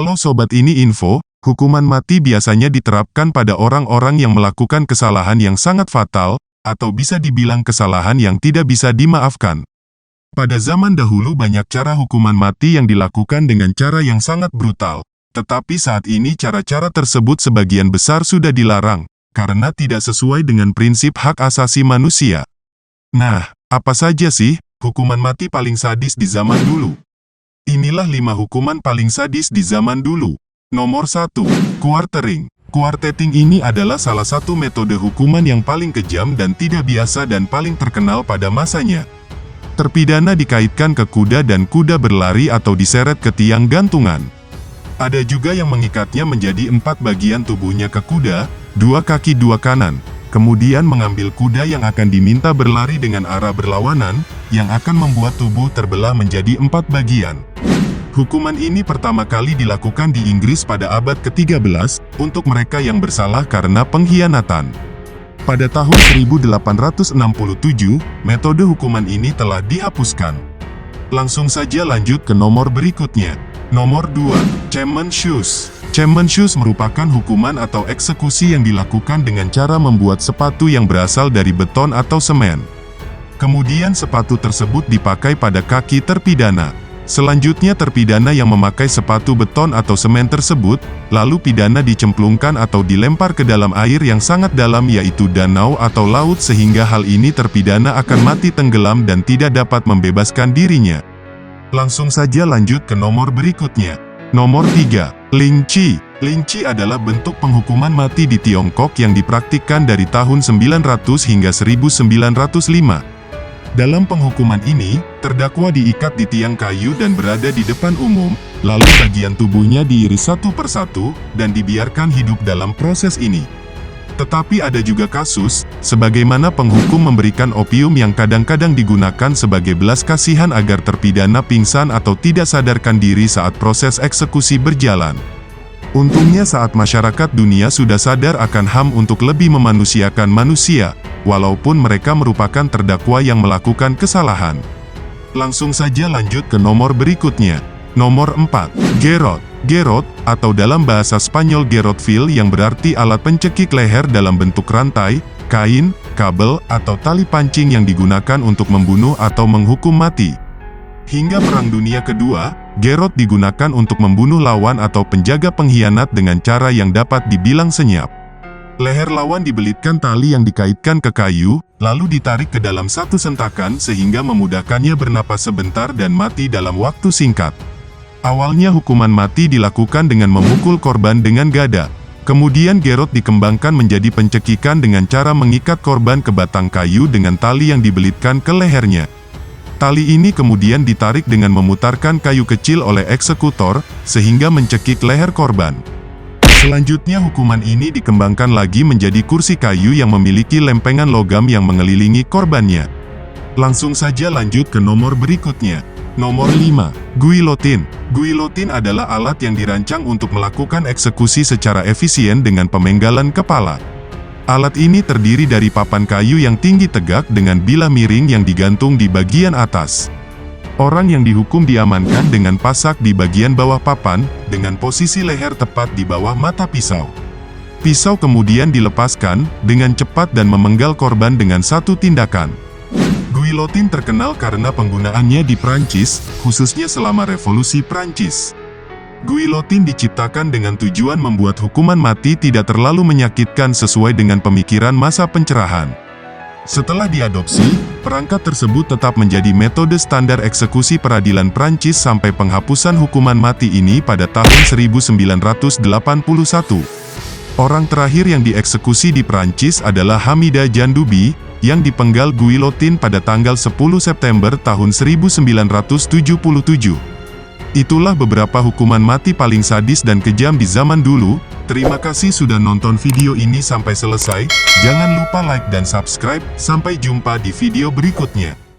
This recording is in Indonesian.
Halo sobat, ini info, hukuman mati biasanya diterapkan pada orang-orang yang melakukan kesalahan yang sangat fatal, atau bisa dibilang kesalahan yang tidak bisa dimaafkan. Pada zaman dahulu banyak cara hukuman mati yang dilakukan dengan cara yang sangat brutal. Tetapi saat ini cara-cara tersebut sebagian besar sudah dilarang, karena tidak sesuai dengan prinsip hak asasi manusia. Nah, apa saja sih hukuman mati paling sadis di zaman dulu? Inilah 5 hukuman paling sadis di zaman dulu. Nomor 1. Quartering. Quartetting ini adalah salah satu metode hukuman yang paling kejam dan tidak biasa dan paling terkenal pada masanya. Terpidana dikaitkan ke kuda dan kuda berlari atau diseret ke tiang gantungan. Ada juga yang mengikatnya menjadi 4 bagian tubuhnya ke kuda, 2 kaki 2 kanan. Kemudian mengambil kuda yang akan diminta berlari dengan arah berlawanan, yang akan membuat tubuh terbelah menjadi 4 bagian. Hukuman ini pertama kali dilakukan di Inggris pada abad ke-13, untuk mereka yang bersalah karena pengkhianatan. Pada tahun 1867, metode hukuman ini telah dihapuskan. Langsung saja lanjut ke nomor berikutnya. Nomor 2. Chainman shoes. Chainman shoes merupakan hukuman atau eksekusi yang dilakukan dengan cara membuat sepatu yang berasal dari beton atau semen. Kemudian sepatu tersebut dipakai pada kaki terpidana. Selanjutnya terpidana yang memakai sepatu beton atau semen tersebut, lalu pidana dicemplungkan atau dilempar ke dalam air yang sangat dalam yaitu danau atau laut sehingga hal ini terpidana akan mati tenggelam dan tidak dapat membebaskan dirinya. Langsung saja lanjut ke nomor berikutnya. Nomor 3. Lynchi. Lynchi adalah bentuk penghukuman mati di Tiongkok yang dipraktikkan dari tahun 900 hingga 1905. Dalam penghukuman ini, terdakwa diikat di tiang kayu dan berada di depan umum, lalu bagian tubuhnya diiris satu persatu, dan dibiarkan hidup dalam proses ini. Tetapi ada juga kasus, sebagaimana penghukum memberikan opium yang kadang-kadang digunakan sebagai belas kasihan agar terpidana pingsan atau tidak sadarkan diri saat proses eksekusi berjalan. Untungnya saat masyarakat dunia sudah sadar akan HAM untuk lebih memanusiakan manusia, walaupun mereka merupakan terdakwa yang melakukan kesalahan. Langsung saja lanjut ke nomor berikutnya. Nomor 4. Garrote. Garrote, atau dalam bahasa Spanyol garrote vil yang berarti alat pencekik leher dalam bentuk rantai, kain, kabel, atau tali pancing yang digunakan untuk membunuh atau menghukum mati. Hingga Perang Dunia Kedua, garrote digunakan untuk membunuh lawan atau penjaga pengkhianat dengan cara yang dapat dibilang senyap. Leher lawan dibelitkan tali yang dikaitkan ke kayu, lalu ditarik ke dalam satu sentakan sehingga memudahkannya bernapas sebentar dan mati dalam waktu singkat. Awalnya hukuman mati dilakukan dengan memukul korban dengan gada. Kemudian garrote dikembangkan menjadi pencekikan dengan cara mengikat korban ke batang kayu dengan tali yang dibelitkan ke lehernya. Tali ini kemudian ditarik dengan memutarkan kayu kecil oleh eksekutor, sehingga mencekik leher korban. Selanjutnya hukuman ini dikembangkan lagi menjadi kursi kayu yang memiliki lempengan logam yang mengelilingi korbannya. Langsung saja lanjut ke nomor berikutnya. Nomor 5. Guillotine. Guillotine adalah alat yang dirancang untuk melakukan eksekusi secara efisien dengan pemenggalan kepala. Alat ini terdiri dari papan kayu yang tinggi tegak dengan bilah miring yang digantung di bagian atas. Orang yang dihukum diamankan dengan pasak di bagian bawah papan, dengan posisi leher tepat di bawah mata pisau. Pisau kemudian dilepaskan, dengan cepat dan memenggal korban dengan satu tindakan. Guillotine terkenal karena penggunaannya di Prancis, khususnya selama Revolusi Prancis. Guillotine diciptakan dengan tujuan membuat hukuman mati tidak terlalu menyakitkan sesuai dengan pemikiran masa pencerahan. Setelah diadopsi, perangkat tersebut tetap menjadi metode standar eksekusi peradilan Prancis sampai penghapusan hukuman mati ini pada tahun 1981. Orang terakhir yang dieksekusi di Prancis adalah Hamida Djandoubi, yang dipenggal guillotine pada tanggal 10 September tahun 1977. Itulah beberapa hukuman mati paling sadis dan kejam di zaman dulu. Terima kasih sudah nonton video ini sampai selesai. Jangan lupa like dan subscribe. Sampai jumpa di video berikutnya.